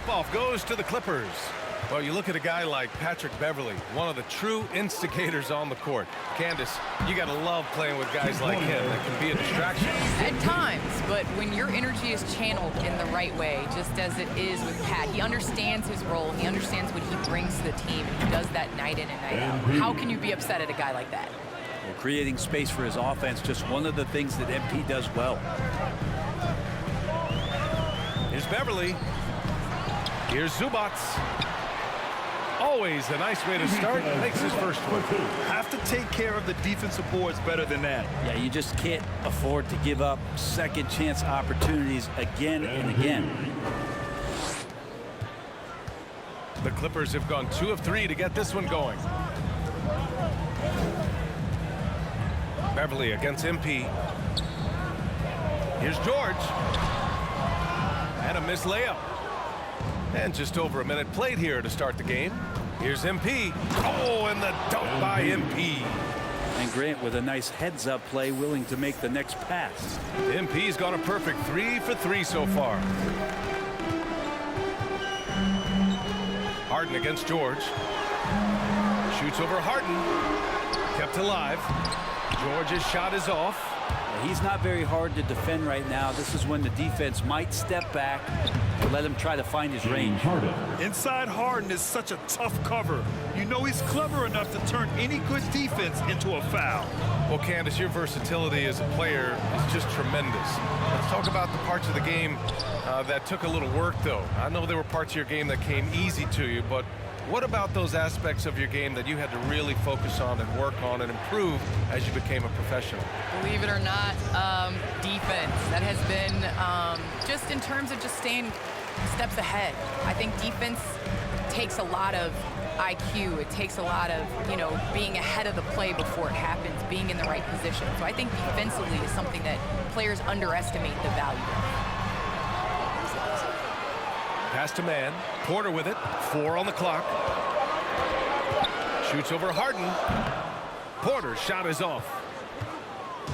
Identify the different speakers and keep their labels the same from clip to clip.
Speaker 1: tip-off goes to the Clippers. Well, you look at a guy like Patrick Beverley, one of the true instigators on the court. Candace, you got to love playing with guys like him. That can be a distraction.
Speaker 2: At times, but when your energy is channeled in the right way, just as it is with Pat, he understands his role. He understands what he brings to the team, and he does that night in and night out. How can you be upset at a guy like that?
Speaker 3: Well, creating space for his offense, just one of the things that MP does well.
Speaker 1: Here's Beverly. Here's Zubats. Always a nice way to start. Makes his first one.
Speaker 4: Have to take care of the defensive boards better than that.
Speaker 3: Yeah, you just can't afford to give up second chance opportunities again and again.
Speaker 1: The Clippers have gone 2 of 3 to get this one going. Beverly against MP. Here's George. And a missed layup. And just over a minute played here to start the game. Here's MP. Oh, and the dunk by MP.
Speaker 3: And Grant with a nice heads-up play, willing to make the next pass.
Speaker 1: MP's got a perfect 3 for 3 so far. Harden against George. Shoots over Harden. Kept alive. George's shot is off.
Speaker 3: He's not very hard to defend right now. This is when the defense might step back to let him try to find his range.
Speaker 4: Inside Harden is such a tough cover. You know he's clever enough to turn any good defense into a foul.
Speaker 1: Well, Candace, your versatility as a player is just tremendous. Let's talk about the parts of the game that took a little work, though. I know there were parts of your game that came easy to you, but what about those aspects of your game that you had to really focus on and work on and improve as you became a professional?
Speaker 2: Believe it or not, defense. That has been just in terms of just staying steps ahead. I think defense takes a lot of IQ. It takes a lot of, being ahead of the play before it happens, being in the right position. So I think defensively is something that players underestimate the value of.
Speaker 1: Pass to man. Porter with it. 4 on the clock. Shoots over Harden. Porter's shot is off.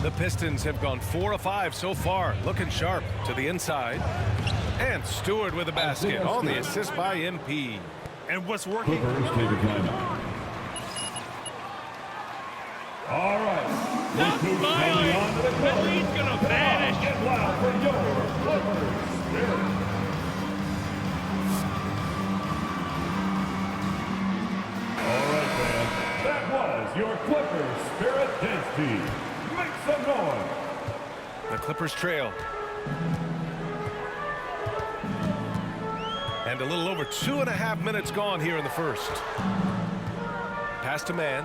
Speaker 1: The Pistons have gone 4 of 5 so far. Looking sharp to the inside. And Stewart with a basket on the assist by MP.
Speaker 4: And what's working?
Speaker 5: Clippers take a timeout. All right.
Speaker 6: Stop smiling. That lead's gonna vanish.
Speaker 5: Get loud for your Clippers Spirit. All right, fans. That was your Clippers Spirit Dance Team. Make some noise.
Speaker 1: The Clippers trail. And a little over 2.5 minutes gone here in the first. Pass to man.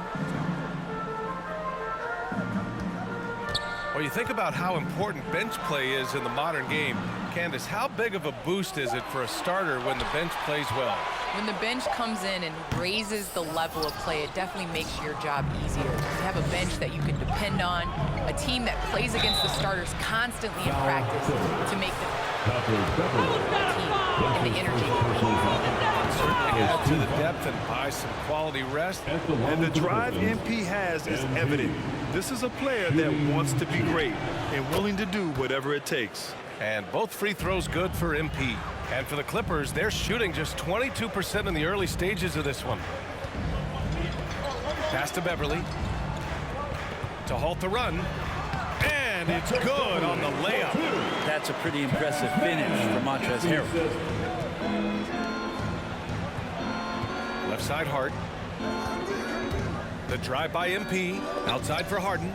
Speaker 1: Well, you think about how important bench play is in the modern game. Candace, how big of a boost is it for a starter when the bench plays well?
Speaker 2: When the bench comes in and raises the level of play, it definitely makes your job easier. You have a bench that you can depend on, a team that plays against the starters constantly in practice to make the team and the energy.
Speaker 1: Add to the depth and buy some quality rest.
Speaker 4: And the drive MP has is evident. This is a player that wants to be great and willing to do whatever it takes.
Speaker 1: And both free throws good for MP. And for the Clippers, they're shooting just 22% in the early stages of this one. Pass to Beverly. To halt the run. And it's good on the layup.
Speaker 3: That's a pretty impressive finish for Montrezl Harrell.
Speaker 1: Left side Hart. The drive by MP. Outside for Harden.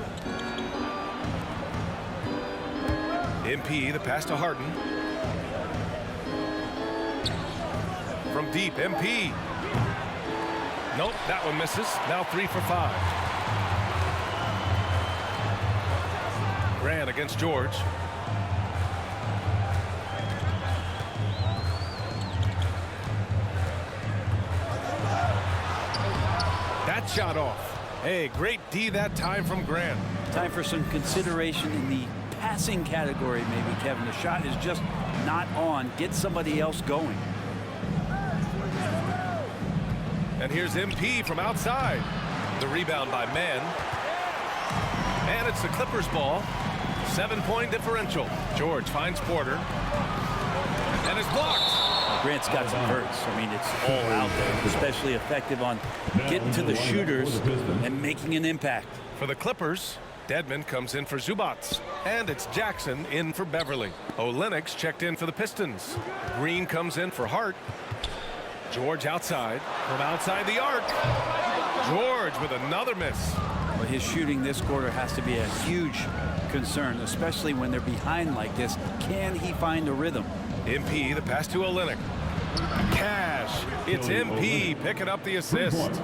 Speaker 1: MP, the pass to Harden. From deep, MP. Nope, that one misses. Now 3 for 5. Grant against George. That shot off. Hey, great D that time from Grant.
Speaker 3: Time for some consideration in the passing category, maybe, Kevin. The shot is just not on. Get somebody else going.
Speaker 1: And here's MP from outside. The rebound by Mann. And it's the Clippers ball. 7-point differential. George finds Porter. And is blocked.
Speaker 3: Grant's got some verts. I mean, it's all out there, especially effective on getting to the shooters and making an impact.
Speaker 1: For the Clippers, Dedmon comes in for Zubats. And it's Jackson in for Beverly. Olynyk's checked in for the Pistons. Green comes in for Hart. George outside. From outside the arc. George with another miss.
Speaker 3: Well, his shooting this quarter has to be a huge concern, especially when they're behind like this. Can he find a rhythm?
Speaker 1: MP, the pass to Olynyk. Cash. It's MP picking up the assist.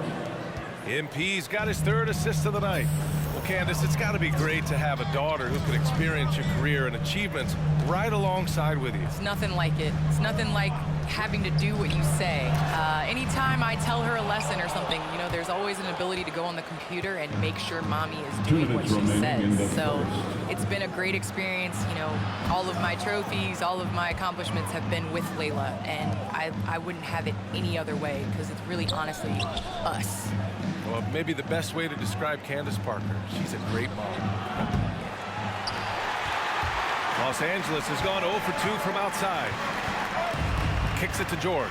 Speaker 1: MP's got his 3rd assist of the night. Well, Candace, it's got to be great to have a daughter who can experience your career and achievements right alongside with you.
Speaker 2: It's nothing like it. It's nothing like having to do what you say. Anytime I tell her a lesson or something, you know, there's always an ability to go on the computer and make sure mommy is doing what she says. So it's been a great experience. You know, all of my trophies, all of my accomplishments have been with Layla, and I wouldn't have it any other way because it's really honestly us.
Speaker 1: Well, maybe the best way to describe Candace Parker. She's a great mom. Los Angeles has gone 0 for 2 from outside. Kicks it to George.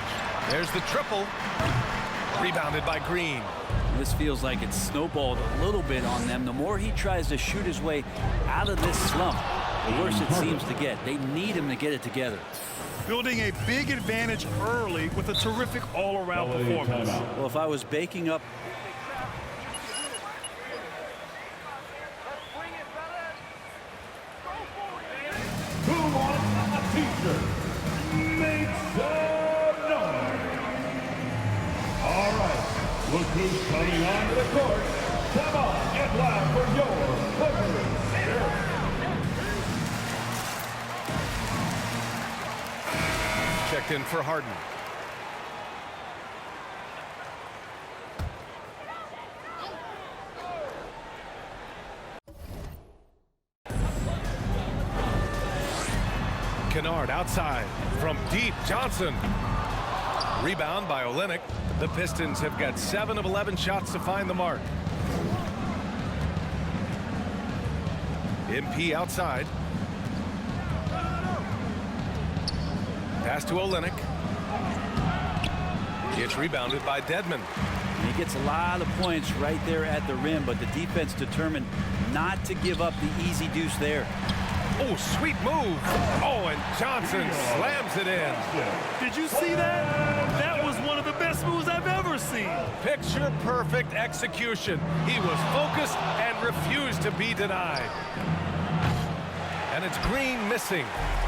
Speaker 1: There's the triple. Rebounded by Green.
Speaker 3: This feels like it's snowballed a little bit on them. The more he tries to shoot his way out of this slump, the worse it seems to get. They need him to get it together.
Speaker 4: Building a big advantage early with a terrific all-around performance.
Speaker 3: Well, if I was baking up
Speaker 5: Look who's coming onto the court. Come on, get loud for your Clippers.
Speaker 1: Checked in for Harden. Kennard outside from deep. Johnson. Rebound by Olynyk. The Pistons have got 7 of 11 shots to find the mark. MP outside. Pass to Olynyk. It's rebounded by Dedmon.
Speaker 3: He gets a lot of points right there at the rim, but the defense determined not to give up the easy deuce there.
Speaker 1: Oh, sweet move. Oh, and Johnson slams it in.
Speaker 4: Did you see that? That was one of the best moves I've ever seen.
Speaker 1: Picture perfect execution. He was focused and refused to be denied. And it's Green missing.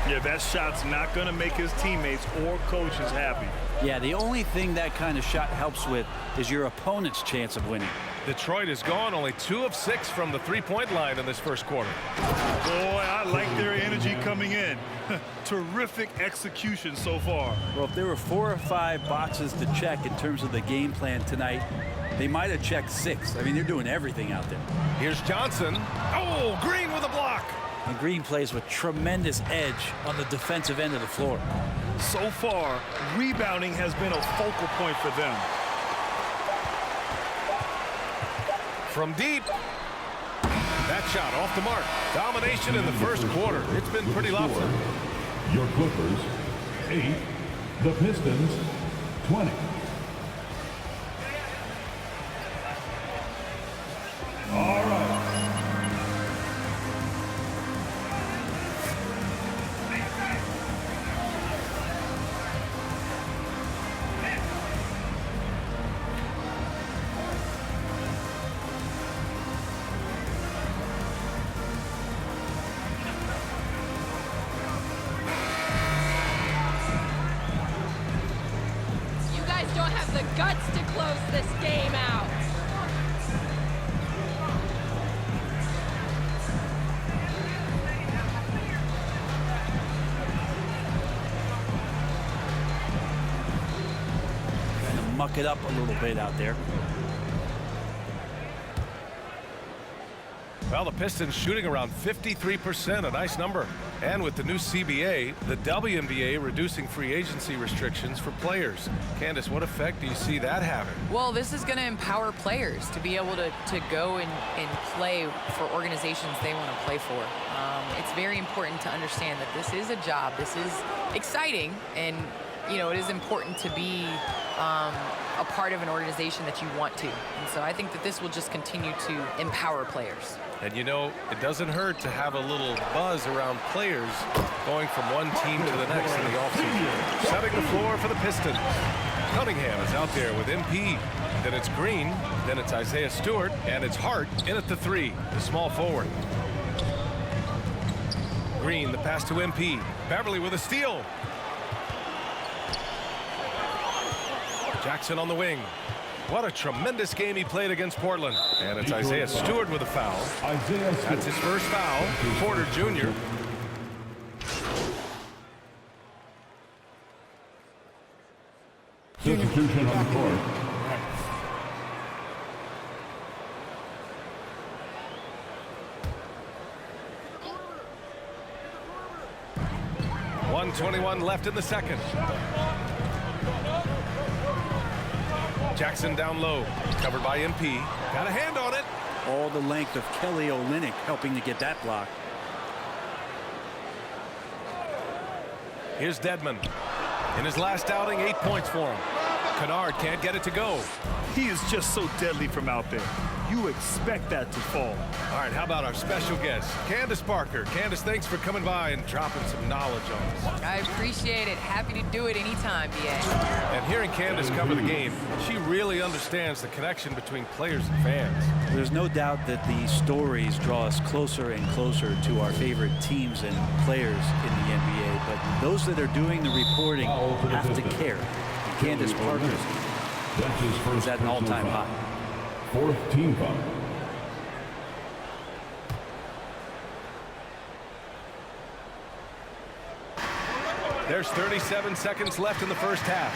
Speaker 4: Yeah, that shot's not going to make his teammates or coaches happy.
Speaker 3: Yeah, the only thing that kind of shot helps with is your opponent's chance of winning.
Speaker 1: Detroit has gone only 2 of 6 from the three-point line in this first quarter.
Speaker 4: Boy, I like their energy coming in. Terrific execution so far.
Speaker 3: Well, if there were 4 or 5 boxes to check in terms of the game plan tonight, they might have checked 6. I mean, they're doing everything out there.
Speaker 1: Here's Johnson. Oh, Green with a block.
Speaker 3: And Green plays with tremendous edge on the defensive end of the floor.
Speaker 4: So far, rebounding has been a focal point for them.
Speaker 1: From deep. That shot off the mark. Domination in the first quarter. It's been pretty lopsided.
Speaker 5: Your Clippers, 8. The Pistons, 20. All right.
Speaker 7: Guts to close this game out.
Speaker 3: Trying to muck it up a little bit out there.
Speaker 1: Well, the Pistons shooting around 53%, a nice number. And with the new CBA, the WNBA reducing free agency restrictions for players. Candace, what effect do you see that having?
Speaker 2: Well, this is going to empower players to be able to go and play for organizations they want to play for. It's very important to understand that this is a job. This is exciting, and you know, it is important to be a part of an organization that you want to. And so I think that this will just continue to empower players.
Speaker 1: And you know, it doesn't hurt to have a little buzz around players going from one team to the next in the offseason. Setting the floor for the Pistons. Cunningham is out there with MP. Then it's Green. Then it's Isaiah Stewart. And it's Hart in at the 3, the small forward. Green, the pass to MP. Beverly with a steal. Jackson on the wing. What a tremendous game he played against Portland. And it's Isaiah Stewart with a foul. That's his first foul. Porter Jr.
Speaker 5: Substitution on the court.
Speaker 1: .121 left in the second. Jackson down low, covered by MP. Got a hand on it.
Speaker 3: All the length of Kelly Olynyk helping to get that block.
Speaker 1: Here's Dedmon. In his last outing, 8 points for him. Kennard can't get it to go.
Speaker 4: He is just so deadly from out there. You expect that to fall.
Speaker 1: All right, how about our special guest, Candace Parker. Candace, thanks for coming by and dropping some knowledge on us.
Speaker 2: I appreciate it. Happy to do it anytime, BA.
Speaker 1: And hearing Candace cover the game, she really understands the connection between players and fans.
Speaker 3: There's no doubt that the stories draw us closer and closer to our favorite teams and players in the NBA, but those that are doing the reporting have to care. And Candace Parker is at an all-time high.
Speaker 5: 4th team foul.
Speaker 1: There's 37 seconds left in the first half.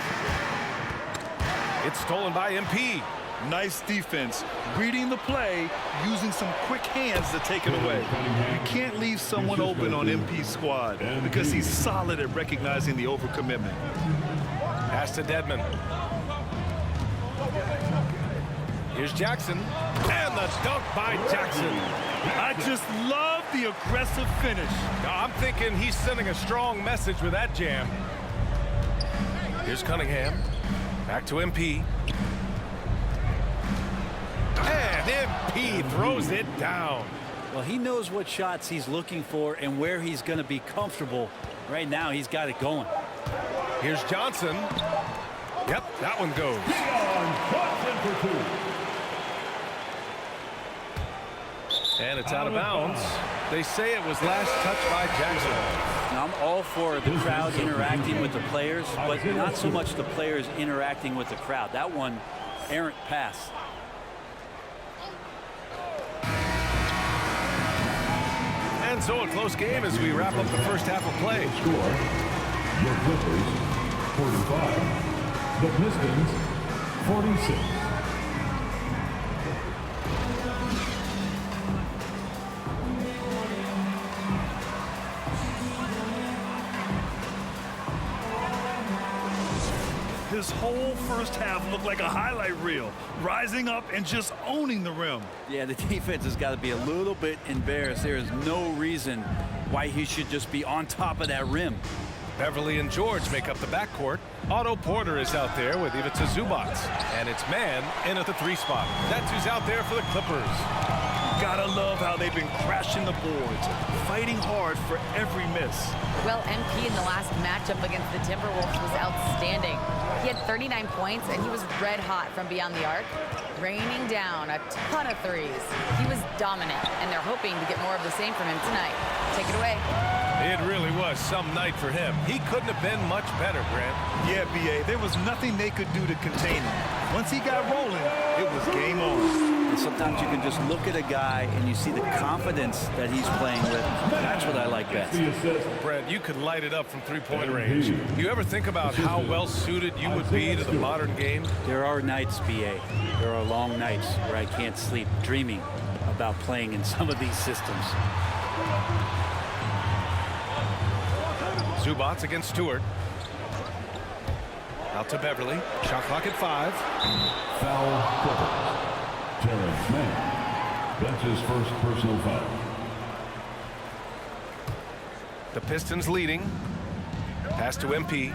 Speaker 1: It's stolen by MP.
Speaker 4: Nice defense, reading the play, using some quick hands to take it away. You can't leave someone open on MP's squad because he's solid at recognizing the overcommitment.
Speaker 1: Pass to Dedmon. Here's Jackson. And the dunk by Jackson.
Speaker 4: I just love the aggressive finish.
Speaker 1: I'm thinking he's sending a strong message with that jam. Here's Cunningham. Back to MP. And MP throws it down.
Speaker 3: Well, he knows what shots he's looking for and where he's going to be comfortable. Right now, he's got it going.
Speaker 1: Here's Johnson. Yep, that one goes.
Speaker 5: Johnson for 2.
Speaker 1: And it's out of bounds. They say it was last touched by Jackson.
Speaker 3: Now, I'm all for the crowd interacting with the players, but not so much the players interacting with the crowd. That one, errant pass.
Speaker 1: And so a close game as we wrap up the first half of play.
Speaker 5: Score. Your Clippers, 45. The Pistons, 46.
Speaker 4: This whole first half looked like a highlight reel, rising up and just owning the rim.
Speaker 3: Yeah, the defense has got to be a little bit embarrassed. There is no reason why he should just be on top of that rim.
Speaker 1: Beverly and George make up the backcourt. Otto Porter is out there with Ivica Zubac. And it's Man in at the 3 spot. That's who's out there for the Clippers.
Speaker 4: Gotta love how they've been crashing the boards, fighting hard for every miss.
Speaker 8: Well, MP in the last matchup against the Timberwolves was outstanding. He had 39 points, and he was red hot from beyond the arc, raining down a ton of threes. He was dominant, and they're hoping to get more of the same from him tonight. Take it away.
Speaker 1: It really was some night for him. He couldn't have been much better, Grant.
Speaker 4: Yeah, BA, there was nothing they could do to contain him. Once he got rolling, it was game on.
Speaker 3: And sometimes you can just look at a guy and you see the confidence that he's playing with. That's what I like best.
Speaker 1: Brent, you could light it up from three-point range. You ever think about how well-suited you would be to the modern game?
Speaker 3: There are nights, BA. There are long nights where I can't sleep dreaming about playing in some of these systems.
Speaker 1: Zubac against Stewart. Out to Beverly. Shot clock at 5.
Speaker 5: Foul Clippers. Terrence Mann. That's his first personal foul.
Speaker 1: The Pistons leading. Pass to MP.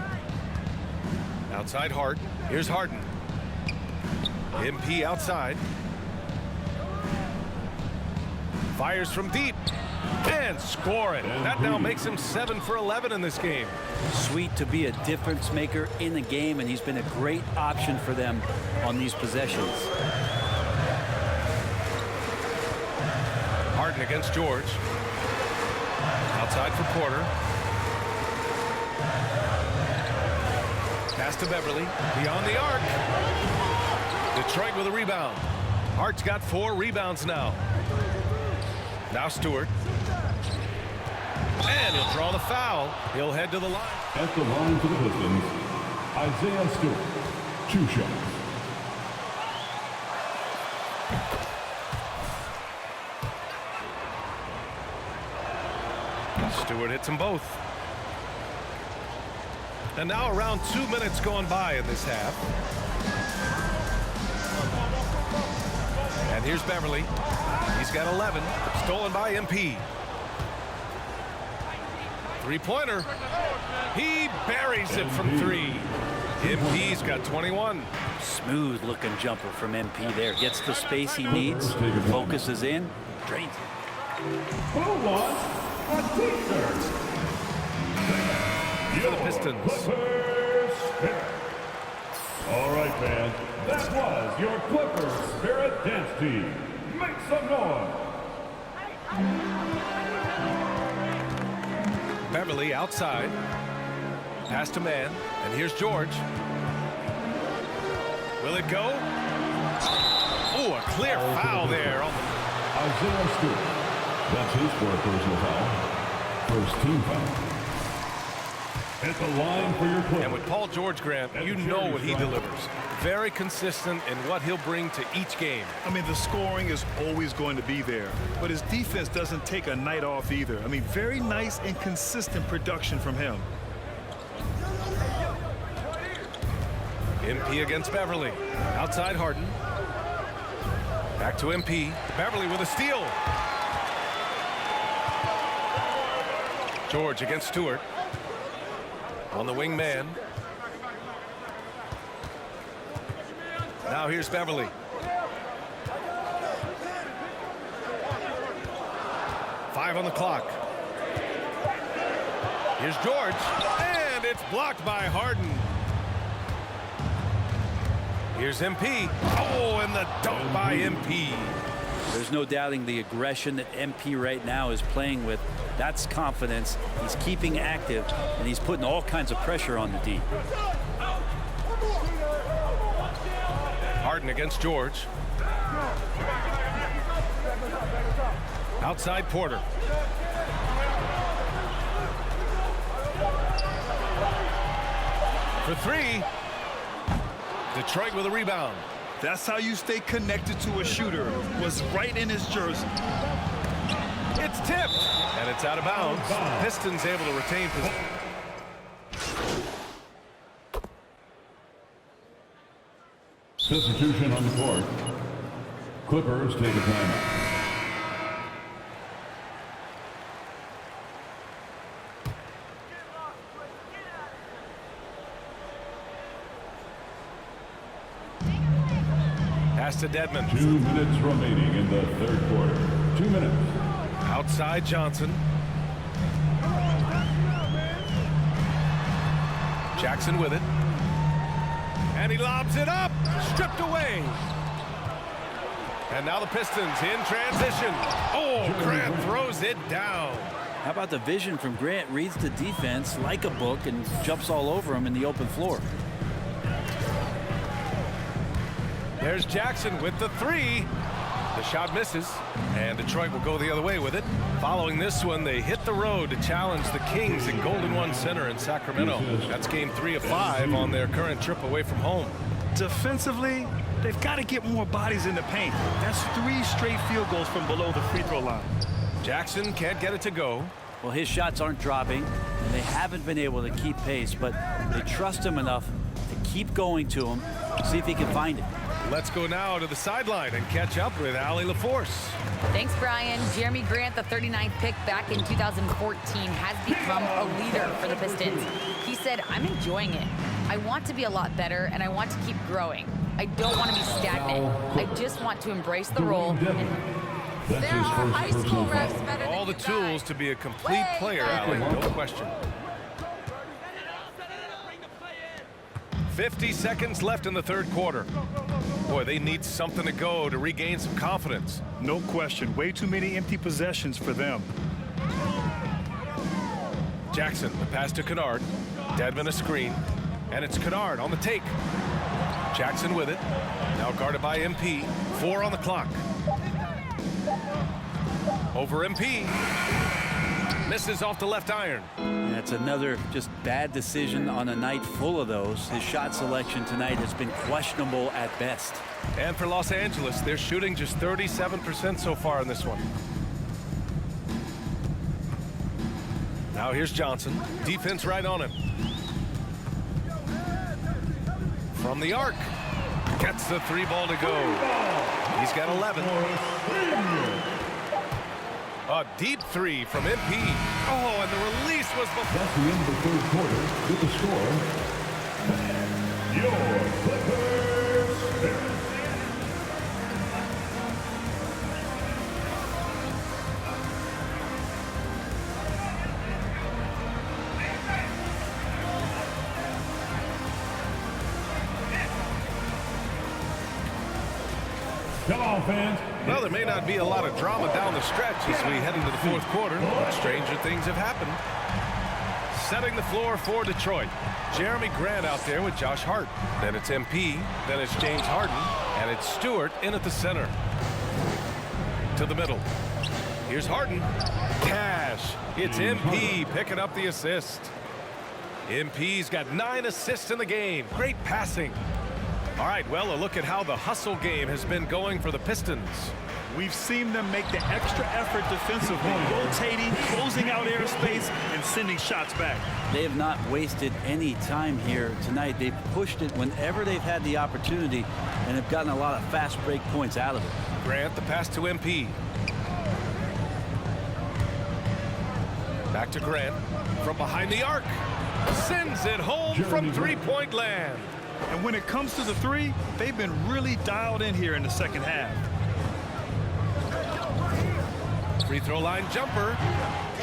Speaker 1: Outside Hart. Here's Harden. MP outside. Fires from deep. And scoring. That now makes him 7 for 11 in this game.
Speaker 3: Sweet to be a difference maker in the game, and he's been a great option for them on these possessions.
Speaker 1: Harden against George. Outside for Porter. Pass to Beverly. Beyond the arc. Detroit with a rebound. Hart's got 4 rebounds now. Now Stewart. And he'll draw the foul. He'll head to the line.
Speaker 5: At the line for the Pistons, Isaiah Stewart. 2 shots.
Speaker 1: Stewart hits them both. And now around 2 minutes going by in this half. And here's Beverly. He's got 11. Stolen by MP. Three-pointer. He buries it from 3. MP's got 21.
Speaker 3: Smooth looking jumper from MP there. Gets the space he needs. Focuses in. Drains it.
Speaker 5: Who wants a t-shirt?
Speaker 1: For the Pistons.
Speaker 5: Clippers Spirit. All right, man. That was your Clippers Spirit dance team. Make some noise.
Speaker 1: Beverly outside. Pass to man. And here's George. Will it go? Oh, a clear foul there.
Speaker 5: Isaiah Stewart. That's his 4th personal foul. First team foul. At the line for your Clippers.
Speaker 1: And with Paul George, Grant, you know what he delivers. Very consistent in what he'll bring to each game.
Speaker 4: I mean, the scoring is always going to be there, but his defense doesn't take a night off either. I mean, very nice and consistent production from him.
Speaker 1: MP against Beverly. Outside Harden. Back to MP. Beverly with a steal. George against Stewart. On the wing man. Now here's Beverly. Five on the clock. Here's George. And it's blocked by Harden. Here's MP. Oh, and the dunk by MP.
Speaker 3: There's no doubting the aggression that MP right now is playing with. That's confidence. He's keeping active, and he's putting all kinds of pressure on the D.
Speaker 1: Harden against George. Outside Porter. For 3. Detroit with a rebound.
Speaker 4: That's how you stay connected to a shooter. Was right in his jersey.
Speaker 1: It's tipped, and it's out of bounds. Pistons able to retain possession.
Speaker 5: Substitution on the court. Clippers take a timeout.
Speaker 1: Pass to Dedmon.
Speaker 5: 2 minutes remaining in the 3rd quarter. 2 minutes.
Speaker 1: Outside Johnson. Jackson with it. And he lobs it up. Stripped away. And now the Pistons in transition. Oh, Grant throws it down.
Speaker 3: How about the vision from Grant? Reads the defense like a book and jumps all over him in the open floor.
Speaker 1: There's Jackson with the 3. The shot misses, and Detroit will go the other way with it. Following this one, they hit the road to challenge the Kings in Golden One Center in Sacramento. That's game 3 of 5 on their current trip away from home.
Speaker 4: Defensively, they've got to get more bodies in the paint. That's 3 straight field goals from below the free throw line.
Speaker 1: Jackson can't get it to go.
Speaker 3: Well, his shots aren't dropping, and they haven't been able to keep pace, but they trust him enough to keep going to him, see if he can find it.
Speaker 1: Let's go now to the sideline and catch up with Allie LaForce.
Speaker 8: Thanks, Brian. Jeremy Grant, the 39th pick back in 2014, has become a leader for the Pistons. He said, "I'm enjoying it. I want to be a lot better, and I want to keep growing. I don't want to be stagnant. I just want to embrace the role."
Speaker 5: That's
Speaker 7: There
Speaker 5: his
Speaker 7: are
Speaker 5: first
Speaker 7: high
Speaker 5: personal
Speaker 7: school
Speaker 5: foul.
Speaker 7: refs better than
Speaker 1: All the
Speaker 7: you
Speaker 1: tools
Speaker 7: guys.
Speaker 1: to be a complete
Speaker 7: Way
Speaker 1: player,
Speaker 7: better.
Speaker 1: Allie, no question. 50 seconds left in the third quarter. Boy, they need something to go to regain some confidence.
Speaker 4: No question. Way too many empty possessions for them.
Speaker 1: Jackson, the pass to Kennard. Dedmon a screen. And it's Kennard on the take. Jackson with it. Now guarded by MP. 4 on the clock. Over MP. Misses off the left iron.
Speaker 3: That's another just bad decision on a night full of those. His shot selection tonight has been questionable at best.
Speaker 1: And for Los Angeles, they're shooting just 37% so far in this one. Now here's Johnson. Defense right on him. From the arc. Gets the 3 ball to go. He's got 11. A deep 3 from MP. Oh, and the release was before.
Speaker 5: That's the end of the third quarter with the score. Your Clippers Spirit. Come on, fans.
Speaker 1: Well, there may not be a lot of drama down the stretch as we head into the fourth quarter, but stranger things have happened. Setting the floor for Detroit. Jeremy Grant out there with Josh Hart. Then it's MP, then it's James Harden, and it's Stewart in at the center. To the middle. Here's Harden. Cash. It's MP picking up the assist. MP's got 9 assists in the game. Great passing. All right, well, a look at how the hustle game has been going for the Pistons.
Speaker 4: We've seen them make the extra effort defensively, rotating, closing out airspace, and sending shots back.
Speaker 3: They have not wasted any time here tonight. They've pushed it whenever they've had the opportunity and have gotten a lot of fast break points out of it.
Speaker 1: Grant, the pass to MP. Back to Grant from behind the arc. Sends it home from three-point land.
Speaker 4: And when it comes to the 3, they've been really dialed in here in the second half.
Speaker 1: Free throw line jumper.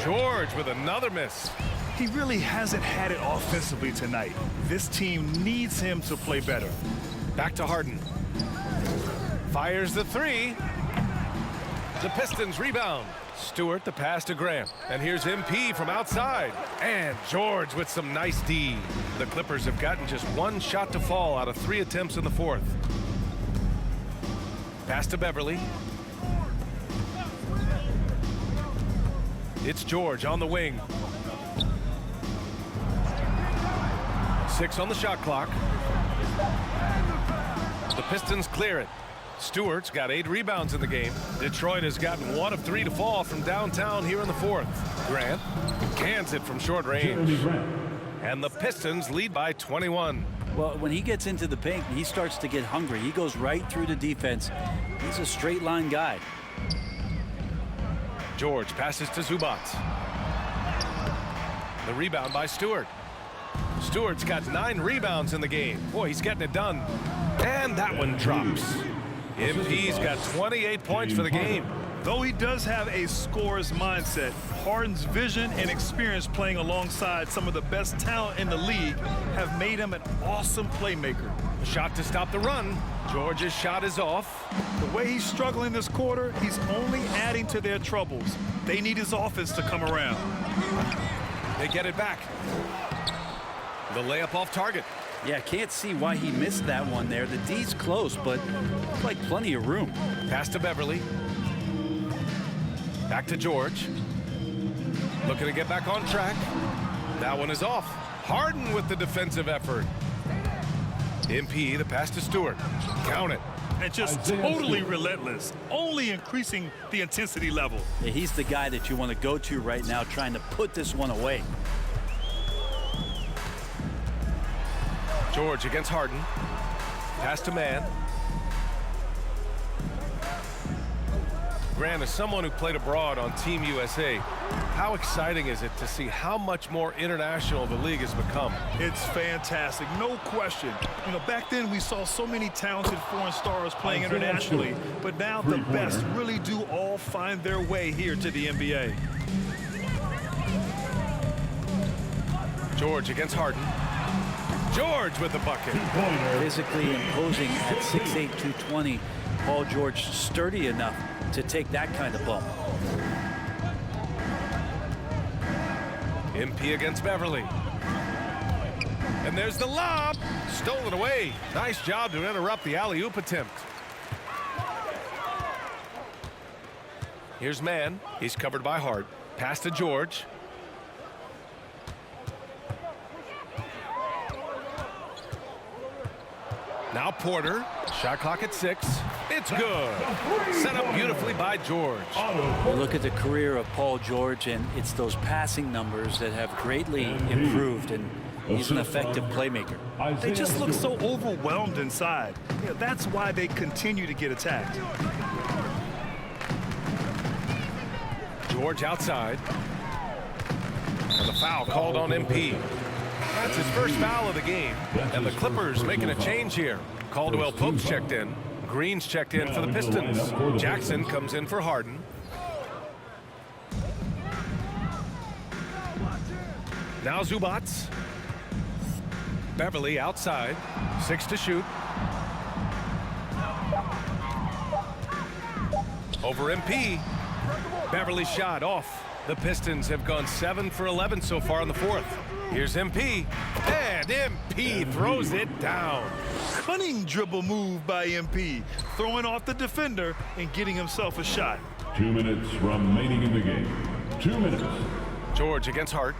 Speaker 1: George with another miss.
Speaker 4: He really hasn't had it offensively tonight. This team needs him to play better.
Speaker 1: Back to Harden. Fires the 3. The Pistons rebound. Stewart the pass to Grant. And here's MP from outside. And George with some nice D. The Clippers have gotten just 1 shot to fall out of 3 attempts in the fourth. Pass to Beverly. It's George on the wing. 6 on the shot clock. The Pistons clear it. Stewart's got 8 rebounds in the game. Detroit has gotten 1 of 3 to fall from downtown here in the fourth. Grant cans it from short range. And the Pistons lead by 21.
Speaker 3: Well, when he gets into the paint, he starts to get hungry. He goes right through the defense. He's a straight line guy.
Speaker 1: George passes to Zubac. The rebound by Stewart. Stewart's got 9 rebounds in the game. Boy, he's getting it done. And that one drops. MP's got 28 points for the game.
Speaker 4: Though he does have a scorer's mindset, Harden's vision and experience playing alongside some of the best talent in the league have made him an awesome playmaker.
Speaker 1: Shot to stop the run. George's shot is off.
Speaker 4: The way he's struggling this quarter, he's only adding to their troubles. They need his offense to come around.
Speaker 1: They get it back. The layup off target.
Speaker 3: Yeah, can't see why he missed that one there. The D's close, but looks like plenty of room.
Speaker 1: Pass to Beverly. Back to George. Looking to get back on track. That one is off. Harden with the defensive effort. MP, the pass to Stewart. Count it.
Speaker 4: And just totally relentless, only increasing the intensity level.
Speaker 3: Yeah, he's the guy that you want to go to right now, trying to put this one away.
Speaker 1: George against Harden. Pass to man. Grant, as someone who played abroad on Team USA, how exciting is it to see how much more international the league has become?
Speaker 4: It's fantastic, no question. You know, back then we saw so many talented foreign stars playing internationally, but now the best really do all find their way here to the NBA.
Speaker 1: George against Harden. George with the bucket.
Speaker 3: Physically imposing at 6'8", 220. Paul George sturdy enough to take that kind of bump.
Speaker 1: MP against Beverly. And there's the lob. Stolen away. Nice job to interrupt the alley-oop attempt. Here's Mann. He's covered by Hart. Pass to George. Now Porter. Shot clock at 6. It's good. Set up beautifully by George.
Speaker 3: You look at the career of Paul George, and it's those passing numbers that have greatly improved, and he's an effective playmaker.
Speaker 4: They just look so overwhelmed inside. Yeah, that's why they continue to get attacked.
Speaker 1: George outside. And the foul called on MP. That's his first foul of the game. And the Clippers making a change here. Caldwell Pope's checked in. Green's checked in for the Pistons. Jackson comes in for Harden. Now Zubats. Beverly outside. 6 to shoot. Over MP. Beverly shot off. The Pistons have gone 7 for 11 so far in the fourth. Here's MP. And MP throws it down.
Speaker 4: Cunning dribble move by MP, throwing off the defender and getting himself a shot.
Speaker 5: 2 minutes remaining in the game. 2 minutes.
Speaker 1: George against Hart.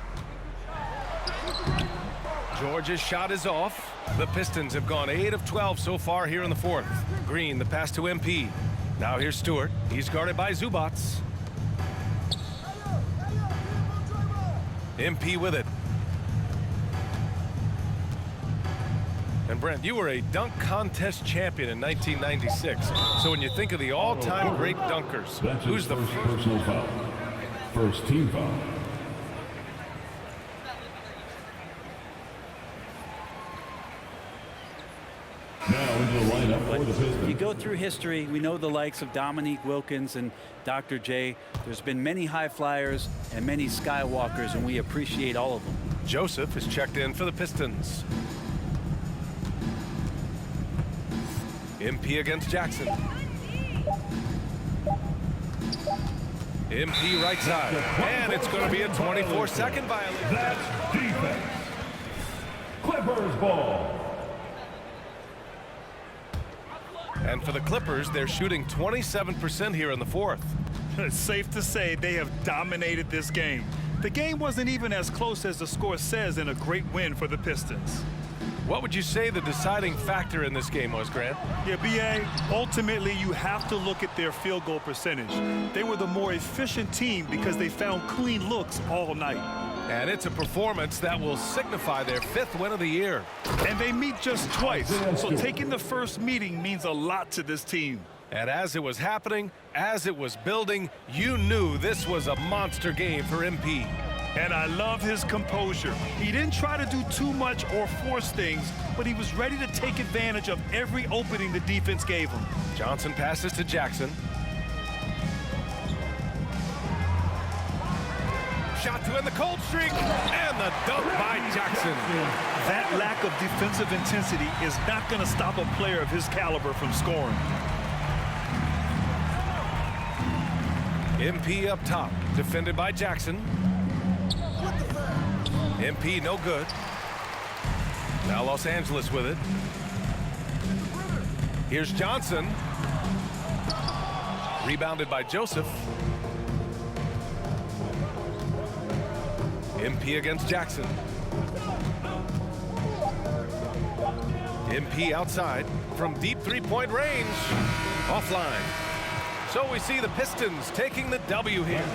Speaker 1: George's shot is off. The Pistons have gone 8 of 12 so far here in the fourth. Green, the pass to MP. Now here's Stewart. He's guarded by Zubats. MP with it. And Brent, you were a dunk contest champion in 1996. So when you think of the all-time great dunkers,
Speaker 5: That's
Speaker 1: who's the
Speaker 5: first personal foul? First team foul. Now into the lineup for the Pistons.
Speaker 3: You go through history, we know the likes of Dominique Wilkins and Dr. J. There's been many high flyers and many skywalkers, and we appreciate all of them.
Speaker 1: Joseph is checked in for the Pistons. MP against Jackson. MP right side. And it's going to be a 24-second violation.
Speaker 5: That's defense. Clippers ball.
Speaker 1: And for the Clippers, they're shooting 27% here in the fourth.
Speaker 4: It's safe to say they have dominated this game. The game wasn't even as close as the score says in a great win for the Pistons.
Speaker 1: What would you say the deciding factor in this game was, Grant?
Speaker 4: Yeah, B.A., ultimately you have to look at their field goal percentage. They were the more efficient team because they found clean looks all night.
Speaker 1: And it's a performance that will signify their 5th win of the year.
Speaker 4: And they meet just twice, so taking the first meeting means a lot to this team.
Speaker 1: And as it was happening, as it was building, you knew this was a monster game for MP.
Speaker 4: And I love his composure. He didn't try to do too much or force things, but he was ready to take advantage of every opening the defense gave him.
Speaker 1: Johnson passes to Jackson. Shot to end the cold streak, and the dunk by Jackson.
Speaker 4: That lack of defensive intensity is not going to stop a player of his caliber from scoring.
Speaker 1: MP up top, defended by Jackson. MP no good. Now Los Angeles with it. Here's Johnson. Rebounded by Joseph. MP against Jackson. MP outside from deep three-point range. Offline. So we see the Pistons taking the W here.